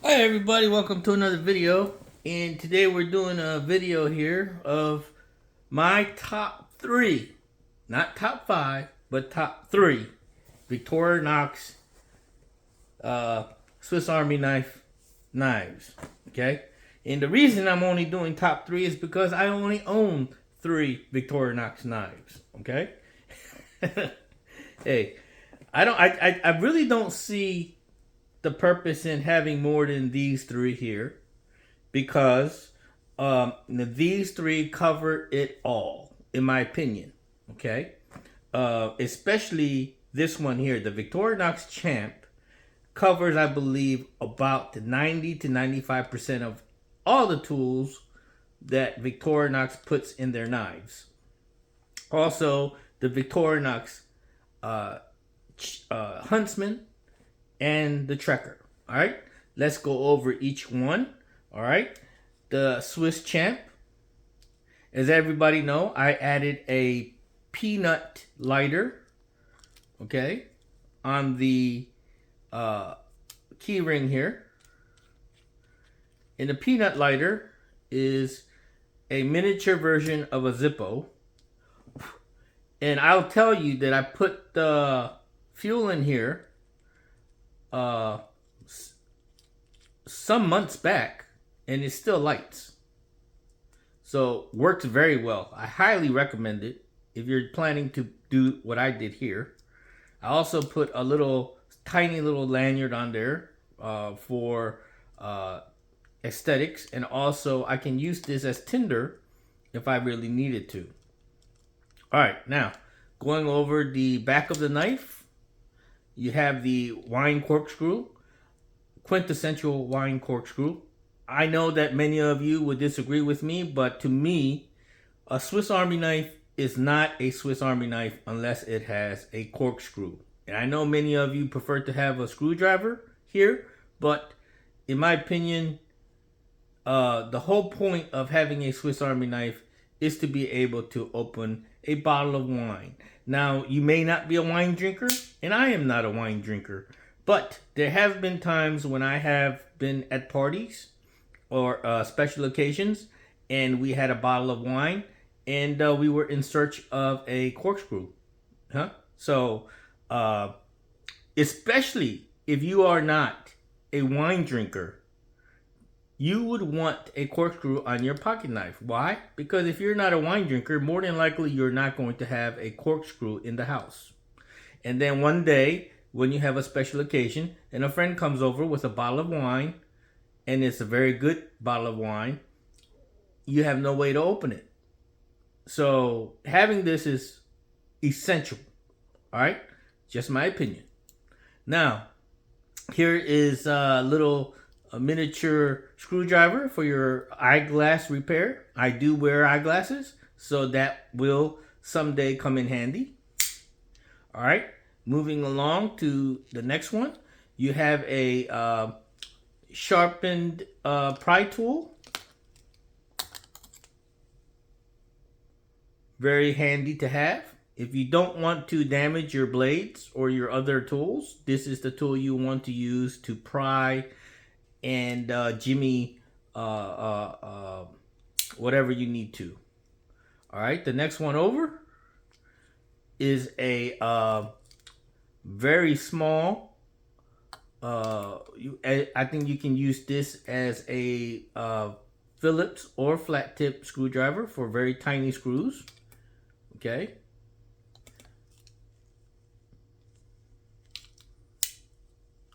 Hi everybody, welcome to another video. And today we're doing a video here of my top 3, not top 5, but top 3 Victorinox Swiss Army knives. Okay? And the reason I'm only doing top 3 is because I only own 3 Victorinox knives. Okay? Hey, I really don't see the purpose in having more than these 3 here, because these 3 cover it all, in my opinion. Okay, especially this one here, the Victorinox Champ, covers, I believe, about 90 to 95% of all the tools that Victorinox puts in their knives. Also, the Victorinox Huntsman and the Trekker. All right, let's go over each one. All right, the Swiss Champ, as everybody know, I added a peanut lighter, okay, on the key ring here. And the peanut lighter is a miniature version of a Zippo. And I'll tell you that I put the fuel in here some months back, and it still lights. So works very well. I highly recommend it if you're planning to do what I did here. I also put a tiny little lanyard on there for aesthetics, and also I can use this as tinder if I really needed to. All right, now going over the back of the knife, you have the wine corkscrew, quintessential wine corkscrew. I know that many of you would disagree with me, but to me, a Swiss Army knife is not a Swiss Army knife unless it has a corkscrew. And I know many of you prefer to have a screwdriver here, but in my opinion, the whole point of having a Swiss Army knife is to be able to open a bottle of wine. Now, you may not be a wine drinker, and I am not a wine drinker, but there have been times when I have been at parties or special occasions, and we had a bottle of wine, and we were in search of a corkscrew. So, especially if you are not a wine drinker, you would want a corkscrew on your pocket knife. Why? Because if you're not a wine drinker, more than likely you're not going to have a corkscrew in the house. And then one day, when you have a special occasion and a friend comes over with a bottle of wine, and it's a very good bottle of wine, you have no way to open it. So having this is essential. All right? Just my opinion. Now, here is a miniature screwdriver for your eyeglass repair. I do wear eyeglasses, so that will someday come in handy. All right, moving along to the next one. You have a sharpened pry tool. Very handy to have. If you don't want to damage your blades or your other tools, this is the tool you want to use to pry and jimmy whatever you need to. All right, the next one over is a very small. I think you can use this as a Phillips or flat tip screwdriver for very tiny screws. Okay.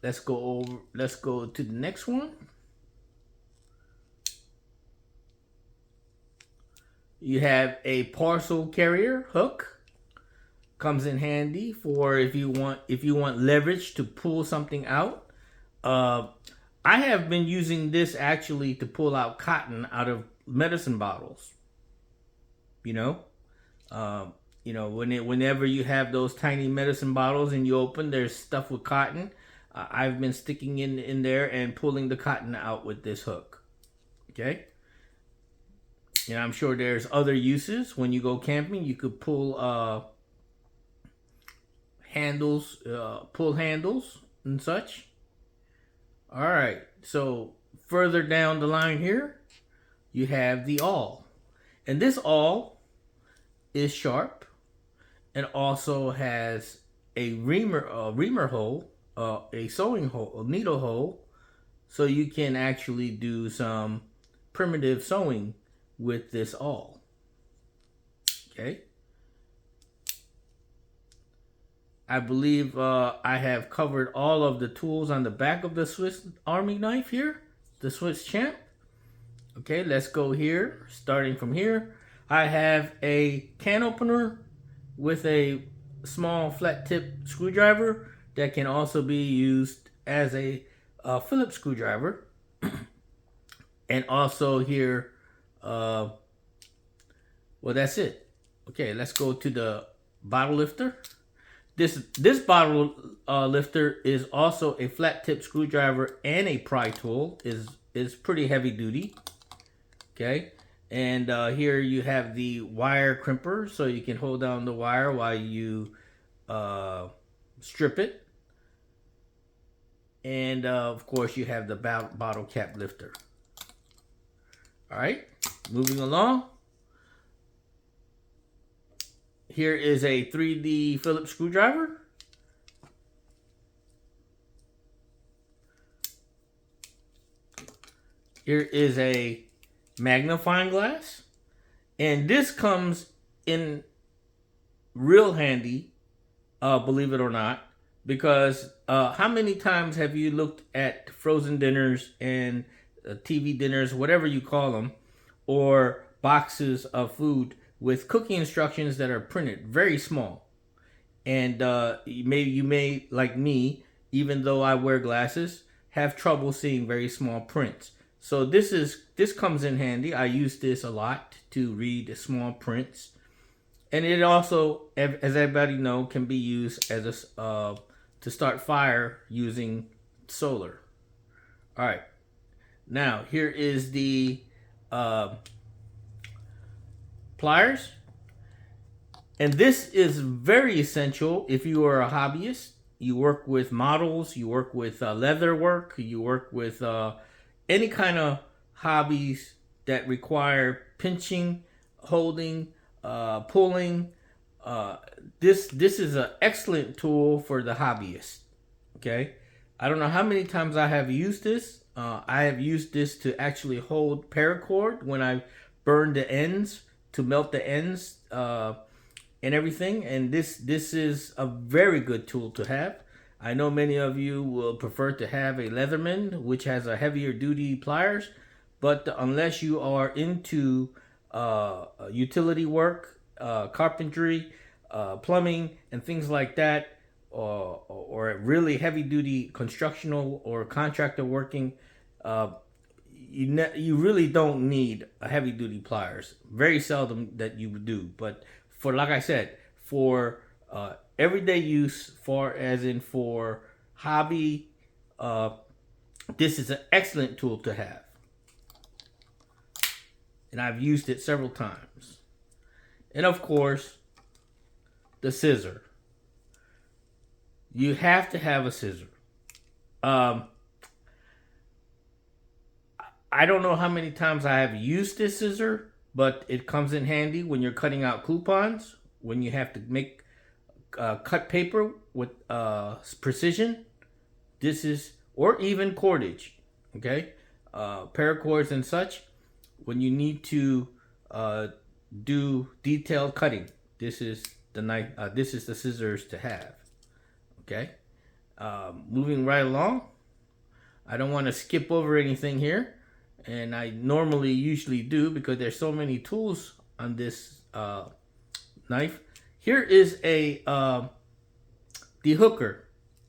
Let's go to the next one. You have a parcel carrier hook. Comes in handy for if you want leverage to pull something out. I have been using this actually to pull out cotton out of medicine bottles. Whenever you have those tiny medicine bottles and you open, there's stuff with cotton. I've been sticking in there and pulling the cotton out with this hook. Okay. And I'm sure there's other uses. When you go camping, you could pull handles, pull handles and such. All right, so further down the line here, you have the awl. And this awl is sharp and also has a reamer hole, a sewing hole, a needle hole, so you can actually do some primitive sewing with this awl. Okay. I believe I have covered all of the tools on the back of the Swiss Army knife here, the Swiss Champ. Okay, let's go here. Starting from here, I have a can opener with a small flat tip screwdriver that can also be used as a Phillips screwdriver. And also here, well, that's it. Okay, let's go to the bottle lifter. This bottle lifter is also a flat tip screwdriver and a pry tool. Is pretty heavy duty. Okay, and here you have the wire crimper, so you can hold down the wire while you strip it. And of course you have the bottle cap lifter. All right, moving along. Here is a 3D Phillips screwdriver. Here is a magnifying glass. And this comes in real handy, believe it or not, because how many times have you looked at frozen dinners and TV dinners, whatever you call them, or boxes of food with cooking instructions that are printed very small? And you may, like me, even though I wear glasses, have trouble seeing very small prints. So this comes in handy. I use this a lot to read small prints, and it also, as everybody know, can be used as a to start fire using solar. All right, now here is the pliers. And this is very essential if you are a hobbyist. You work with models, you work with leather work, you work with any kind of hobbies that require pinching, holding, pulling. This is an excellent tool for the hobbyist. Okay, I don't know how many times I have used this. I have used this to actually hold paracord when I burn the ends, to melt the ends and everything. And this is a very good tool to have. I know many of you will prefer to have a Leatherman, which has a heavier duty pliers, but unless you are into utility work, carpentry, plumbing, and things like that, or really heavy duty constructional or contractor working, you really don't need a heavy duty pliers. Very seldom that you do, but for, like I said, for everyday use, for hobby, this is an excellent tool to have, and I've used it several times. And of course, the scissor. You have to have a scissor. I don't know how many times I have used this scissor, but it comes in handy when you're cutting out coupons, when you have to make cut paper with precision. This is, or even cordage, okay, paracords and such. When you need to do detailed cutting, this is the knife. This is the scissors to have. Okay, moving right along. I don't want to skip over anything here, and I usually do because there's so many tools on this knife. Here is a dehooker,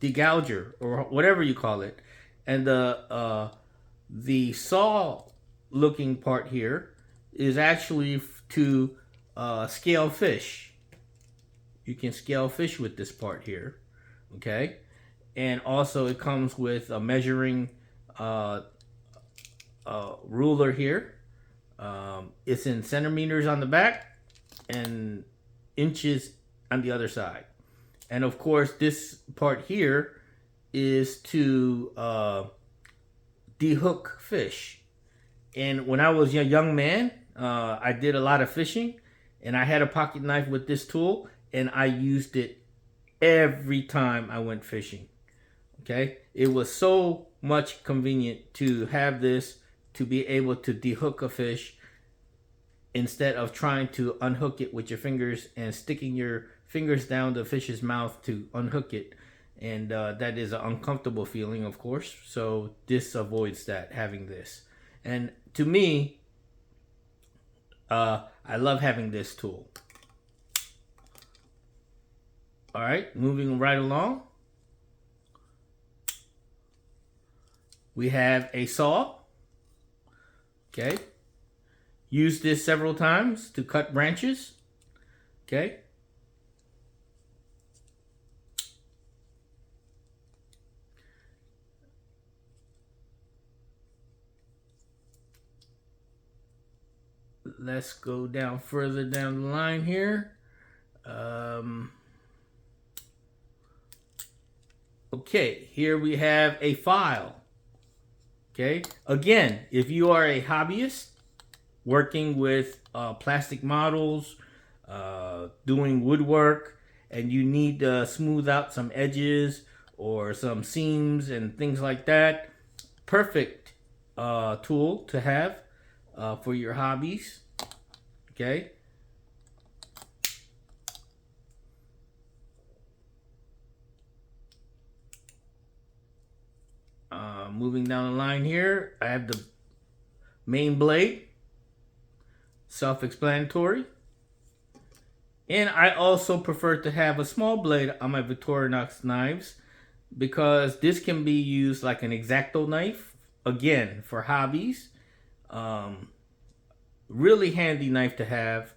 degouger, or whatever you call it, and the saw looking part here is actually to scale fish. You can scale fish with this part here, okay, and also it comes with a measuring ruler here. It's in centimeters on the back and inches on the other side. And of course, this part here is to dehook fish. And when I was a young man, I did a lot of fishing, and I had a pocket knife with this tool, and I used it every time I went fishing. Okay, it was so much convenient to have this to be able to dehook a fish instead of trying to unhook it with your fingers and sticking your fingers down the fish's mouth to unhook it. And that is an uncomfortable feeling, of course. So this avoids that, having this. And to me, I love having this tool. All right, moving right along. We have a saw. Okay. Used this several times to cut branches. Okay. Let's go down further down the line here. Okay, here we have a file. Okay, again, if you are a hobbyist working with plastic models, doing woodwork, and you need to smooth out some edges or some seams and things like that, perfect tool to have for your hobbies. Okay. Moving down the line here, I have the main blade, self-explanatory. And I also prefer to have a small blade on my Victorinox knives because this can be used like an X-Acto knife, again, for hobbies. Really handy knife to have.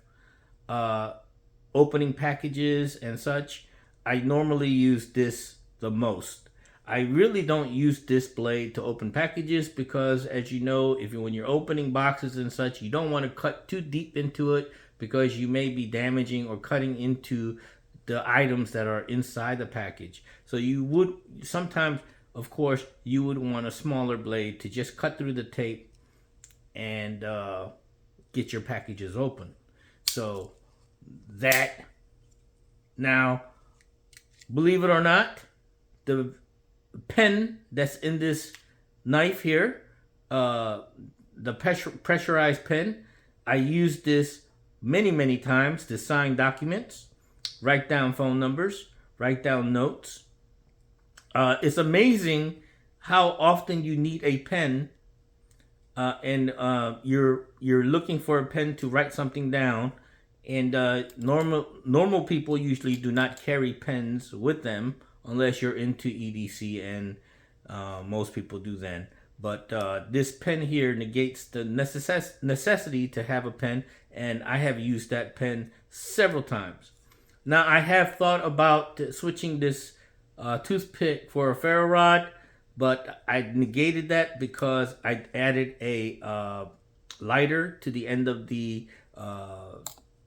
Opening packages and such, I normally use this the most. I really don't use this blade to open packages because, as you know, when you're opening boxes and such, you don't want to cut too deep into it because you may be damaging or cutting into the items that are inside the package. So you would sometimes, of course, you would want a smaller blade to just cut through the tape and get your packages open. So that, now, believe it or not, the pen that's in this knife here, the pressurized pen, I use this many times to sign documents, write down phone numbers, write down notes. It's amazing how often you need a pen and you're looking for a pen to write something down, and normal people usually do not carry pens with them unless you're into EDC, and most people do then. But this pen here negates the necessity to have a pen, and I have used that pen several times. Now, I have thought about switching this toothpick for a ferro rod, but I negated that because I added a lighter to the end of the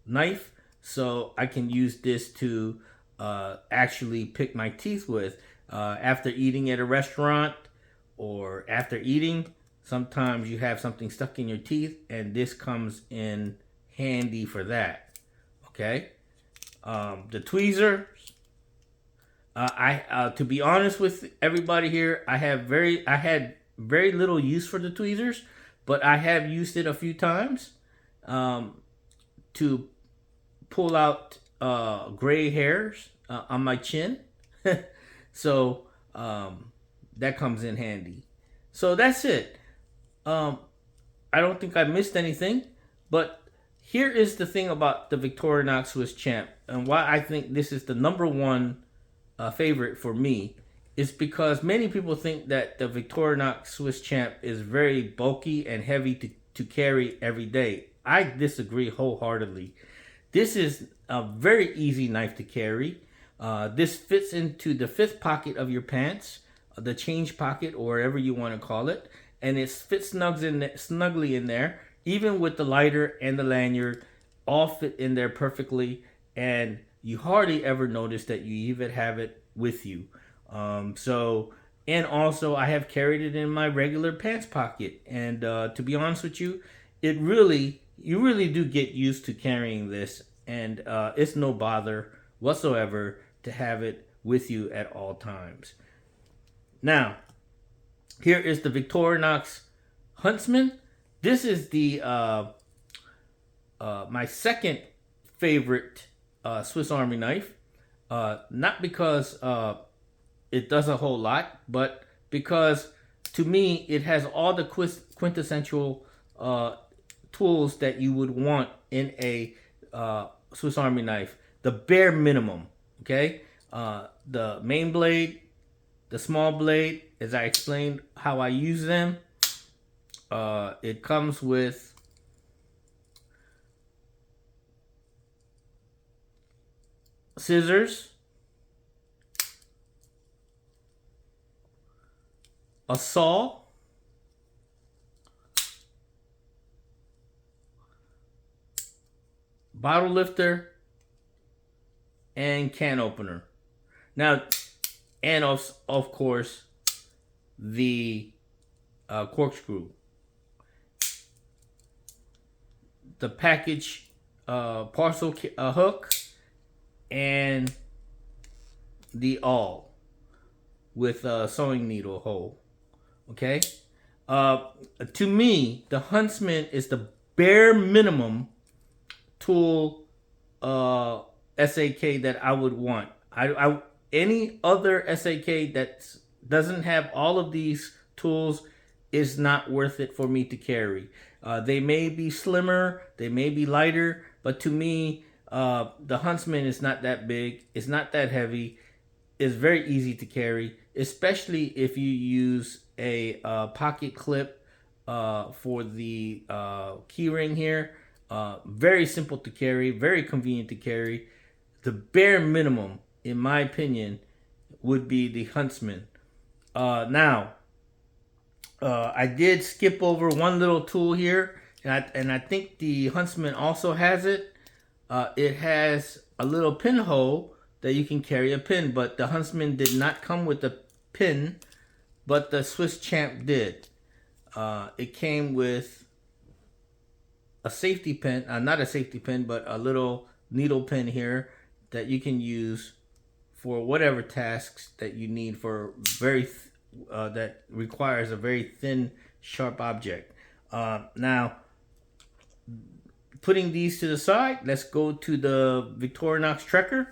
knife, so I can use this to actually pick my teeth with after eating at a restaurant, or after eating. Sometimes you have something stuck in your teeth, and this comes in handy for that. Okay, the tweezers. To be honest with everybody here, I had very little use for the tweezers, but I have used it a few times to pull out gray hairs on my chin. So that comes in handy. So that's it. I don't think I missed anything, but here is the thing about the Victorinox Swiss Champ, and why I think this is the #1 favorite for me, is because many people think that the Victorinox Swiss Champ is very bulky and heavy to carry every day. I disagree wholeheartedly. This is a very easy knife to carry. This fits into the 5th pocket of your pants, the change pocket, or whatever you want to call it, and it fits snugly in there. Even with the lighter and the lanyard, all fit in there perfectly, and you hardly ever notice that you even have it with you. And also I have carried it in my regular pants pocket. And to be honest with you, you really do get used to carrying this, and it's no bother whatsoever to have it with you at all times. Now, here is the Victorinox Huntsman. This is the my second favorite Swiss Army knife. Not because it does a whole lot, but because to me it has all the quintessential tools that you would want in a Swiss Army knife. The bare minimum, okay? The main blade, the small blade, as I explained how I use them. It comes with scissors, a saw, bottle lifter, and can opener. Now, and of course, the corkscrew. The package parcel hook, and the awl with a sewing needle hole. Okay? To me, the Huntsman is the bare minimum tool SAK that I would want. Any other SAK that doesn't have all of these tools is not worth it for me to carry. They may be slimmer, they may be lighter, but to me, the Huntsman is not that big, it's not that heavy, it's very easy to carry, especially if you use a pocket clip for the keyring here. Very simple to carry, very convenient to carry. The bare minimum, in my opinion, would be the Huntsman. Now, I did skip over one little tool here, and I think the Huntsman also has it. It has a little pinhole that you can carry a pin, but the Huntsman did not come with a pin, but the Swiss Champ did. It came with a safety pin, not a safety pin, but a little needle pin here that you can use for whatever tasks that you need for that requires a very thin, sharp object. Now, putting these to the side, let's go to the Victorinox Trekker.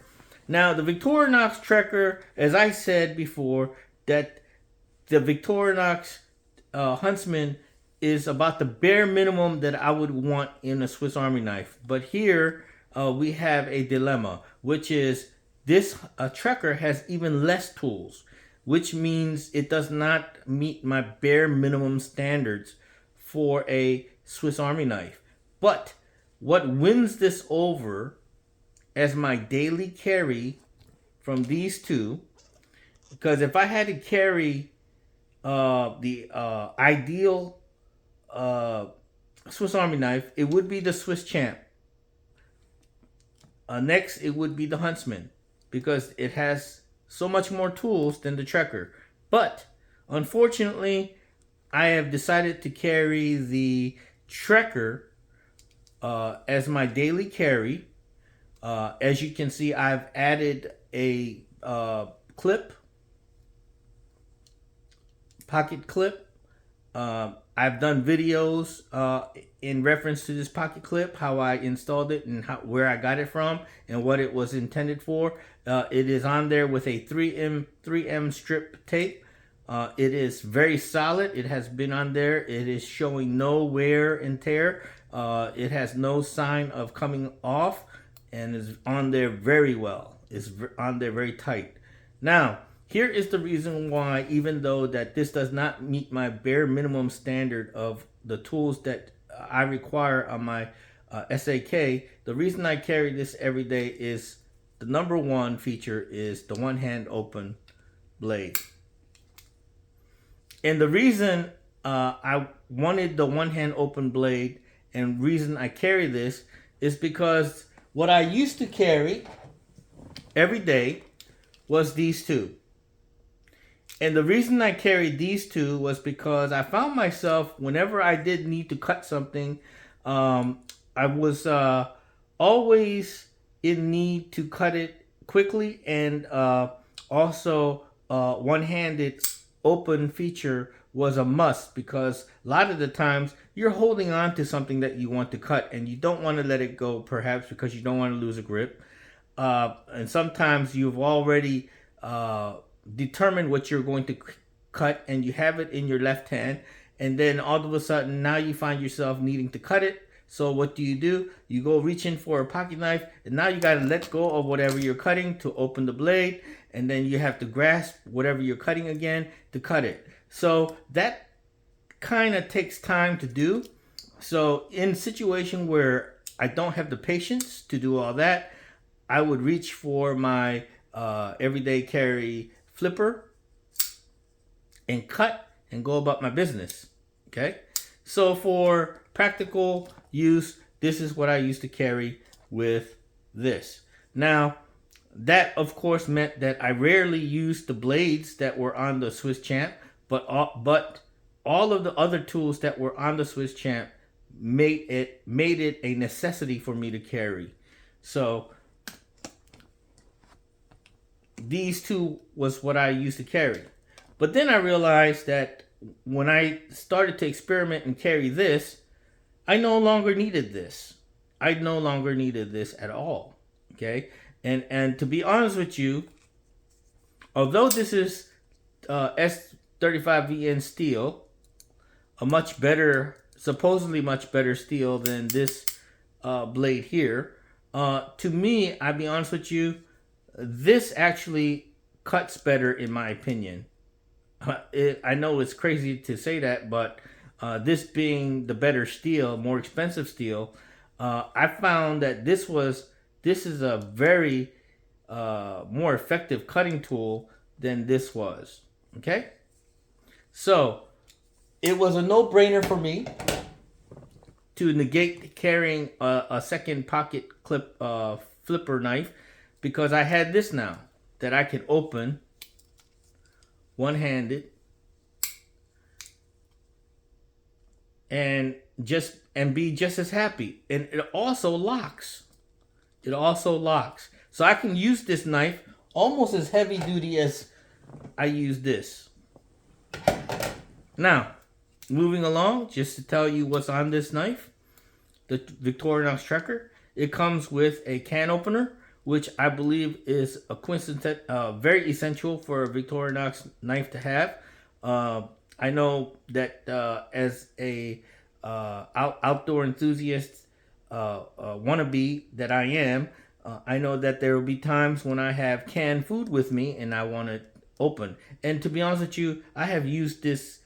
Now, the Victorinox Trekker, as I said before, that the Victorinox Huntsman is about the bare minimum that I would want in a Swiss Army knife. But here we have a dilemma, which is this Trekker has even less tools, which means it does not meet my bare minimum standards for a Swiss Army knife. But what wins this over as my daily carry from these two, because if I had to carry the ideal Swiss Army knife, it would be the Swiss Champ. Next, it would be the Huntsman, because it has so much more tools than the Trekker. But unfortunately, I have decided to carry the Trekker as my daily carry. As you can see, I've added a pocket clip. I've done videos in reference to this pocket clip, how I installed it and where I got it from and what it was intended for. It is on there with a 3M strip tape. It is very solid. It has been on there. It is showing no wear and tear. It has no sign of coming off and is on there very well. It's on there very tight. Now, here is the reason why, even though that this does not meet my bare minimum standard of the tools that I require on my SAK, the reason I carry this every day is the number one feature is the one-hand open blade. And the reason I wanted the one-hand open blade and reason I carry this is because what I used to carry every day was these two. And the reason I carried these two was because I found myself, whenever I did need to cut something, I was always in need to cut it quickly, and also one-handed open feature was a must, because a lot of the times you're holding on to something that you want to cut and you don't want to let it go, perhaps because you don't want to lose a grip. And sometimes you've already determined what you're going to cut and you have it in your left hand, and then all of a sudden now you find yourself needing to cut it. So what do? You go reaching for a pocket knife, and now you got to let go of whatever you're cutting to open the blade, and then you have to grasp whatever you're cutting again to cut it. So that kind of takes time to do. So in a situation where I don't have the patience to do all that, I would reach for my everyday carry flipper and cut and go about my business. Okay, so for practical use, this is what I used to carry with this. Now, that of course meant that I rarely used the blades that were on the Swiss Champ, but all of the other tools that were on the Swiss Champ made it a necessity for me to carry. So these two was what I used to carry. But then I realized that when I started to experiment and carry this, I no longer needed this. I no longer needed this at all. Okay? And to be honest with you, although this is S35VN steel, a much better, supposedly much better steel than this blade here, to me, I'll be honest with you, this actually cuts better in my opinion. I know it's crazy to say that, but this being the better steel, more expensive steel, I found that this is a very more effective cutting tool than this was. Okay, so it was a no-brainer for me to negate carrying a second pocket clip flipper knife, because I had this now that I could open one-handed and be just as happy. And it also locks. It also locks. So I can use this knife almost as heavy duty as I use this. Now, moving along, just to tell you what's on this knife, the Victorinox Tracker, it comes with a can opener, which I believe is a very essential for a Victorinox knife to have. I know that as a outdoor enthusiast wannabe that I am, I know that there will be times when I have canned food with me and I want to open. And to be honest with you, I have used this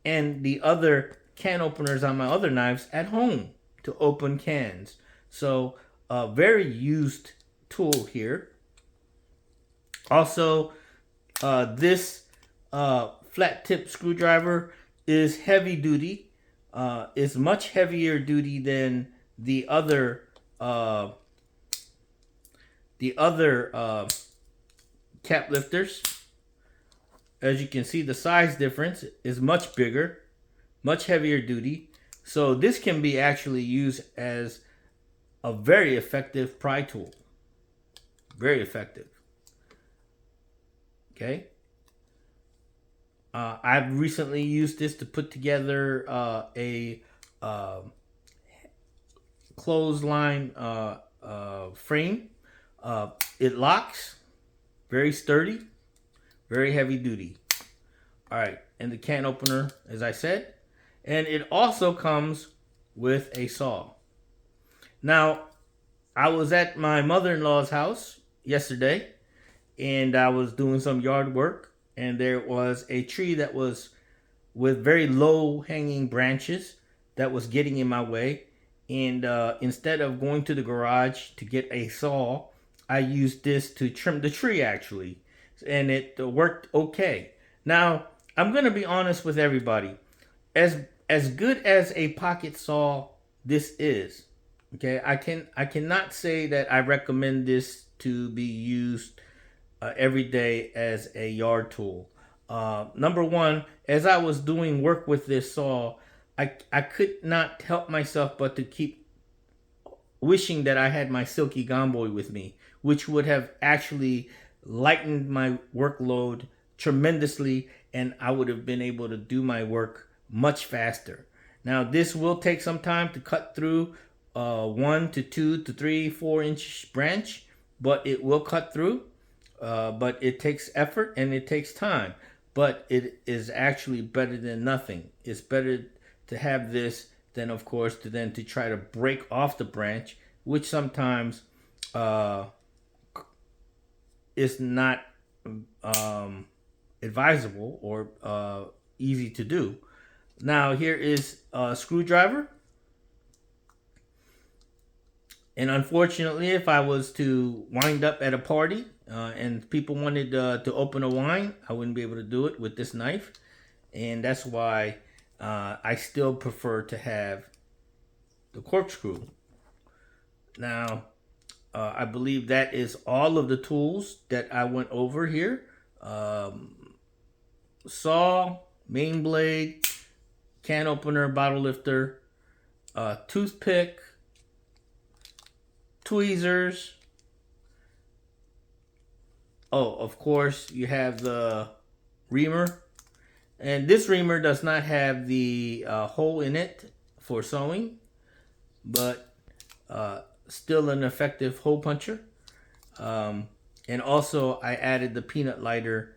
and the other can openers on my other knives at home to open cans. So very used tool here. Also, this flat tip screwdriver is heavy duty. Is much heavier duty than the other cap lifters. As you can see, the size difference is much bigger, much heavier duty. So this can be actually used as a very effective pry tool. Very effective. Okay. I've recently used this to put together a clothesline frame. It locks, very sturdy, very heavy duty. All right, and the can opener, as I said, and it also comes with a saw. Now, I was at my mother-in-law's house yesterday, and I was doing some yard work, and there was a tree that was with very low hanging branches that was getting in my way. And instead of going to the garage to get a saw, I used this to trim the tree actually, and it worked okay. Now, I'm going to be honest with everybody. As good as a pocket saw this is, okay, I cannot say that I recommend this to be used every day as a yard tool. Number one, as I was doing work with this saw, I could not help myself but to keep wishing that I had my Silky Gomboy with me, which would have actually lightened my workload tremendously, and I would have been able to do my work much faster. Now, this will take some time to cut through 1 to 2 to 3, 4 inch branch, but it will cut through. But it takes effort and it takes time. But it is actually better than nothing. It's better to have this than, of course, to try to break off the branch, which sometimes is not advisable or easy to do. Now here is a screwdriver. And unfortunately, if I was to wind up at a party and people wanted to open a wine, I wouldn't be able to do it with this knife. And that's why I still prefer to have the corkscrew. Now, I believe that is all of the tools that I went over here. Saw, main blade, can opener, bottle lifter, toothpick, tweezers. Oh, of course, you have the reamer. And this reamer does not have the hole in it for sewing, but still an effective hole puncher. And also, I added the peanut lighter,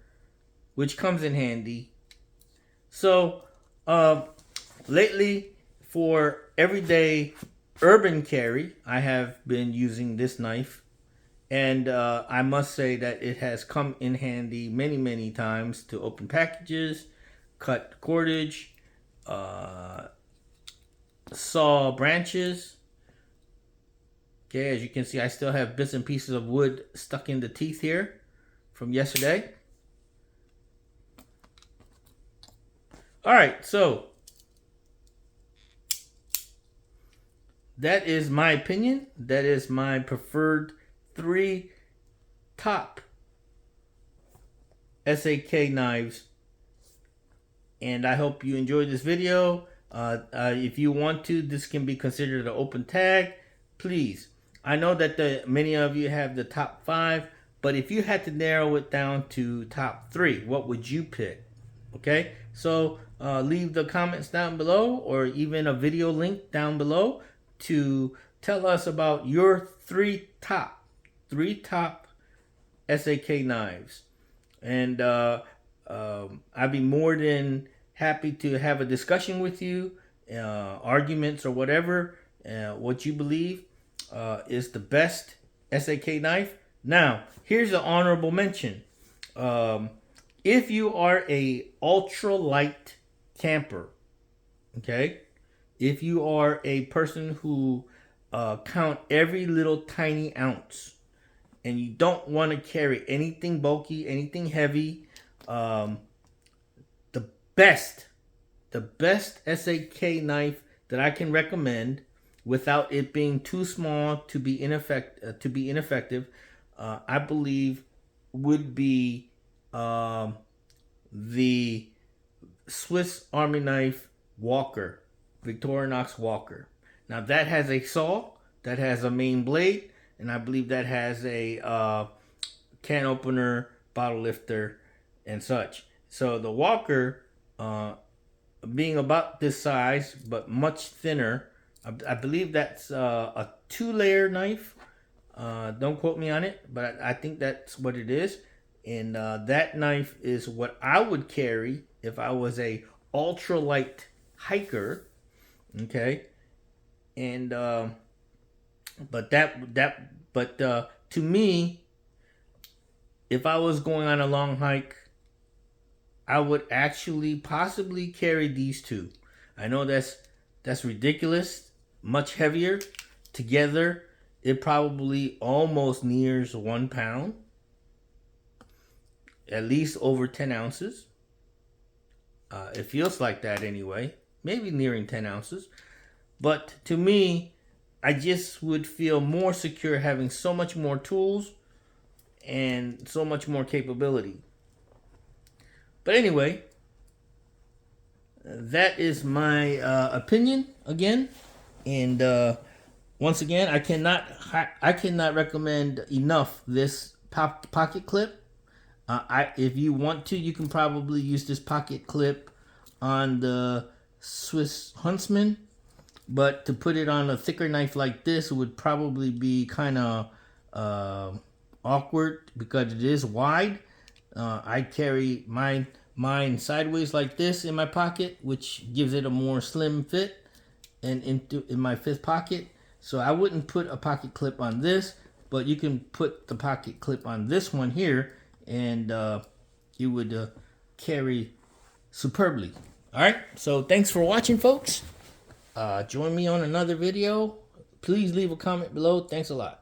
which comes in handy. So, lately, for everyday urban carry, I have been using this knife, and I must say that it has come in handy many, many times to open packages, cut cordage, saw branches. Okay, as you can see, I still have bits and pieces of wood stuck in the teeth here from yesterday. All right, so that is my opinion. That is my preferred 3 top SAK knives. And I hope you enjoyed this video. If you want to, this can be considered an open tag. Please. I know that many of you have the top 5, but if you had to narrow it down to top 3, what would you pick? Okay, so leave the comments down below, or even a video link down below to tell us about your 3 top SAK knives. And I'd be more than happy to have a discussion with you, arguments or whatever, what you believe is the best SAK knife. Now, here's an honorable mention. If you are a ultra light camper, okay, if you are a person who count every little tiny ounce, and you don't want to carry anything bulky, anything heavy, the best SAK knife that I can recommend, without it being too small to be ineffective, I believe would be the Swiss Army knife Walker, Victorinox Walker. Now that has a saw, that has a main blade, and I believe that has a can opener, bottle lifter, and such. So the Walker, being about this size but much thinner, I believe that's a 2-layer knife. Don't quote me on it, but I think that's what it is. And that knife is what I would carry if I was a ultralight hiker. Okay, and but to me, if I was going on a long hike, I would actually possibly carry these 2. I know that's ridiculous. Much heavier. Together, it probably almost nears 1 pound. At least over 10 ounces. It feels like that anyway. Maybe nearing 10 ounces. But to me, I just would feel more secure having so much more tools and so much more capability. But anyway, that is my opinion again. And once again, I cannot recommend enough this pocket clip. If you want to, you can probably use this pocket clip on the Swiss Huntsman, but to put it on a thicker knife like this would probably be kind of awkward because it is wide. I carry mine sideways like this in my pocket, which gives it a more slim fit and in my fifth pocket. So I wouldn't put a pocket clip on this, but you can put the pocket clip on this one here, and it would carry superbly. All right, so thanks for watching, folks. Join me on another video. Please leave a comment below. Thanks a lot.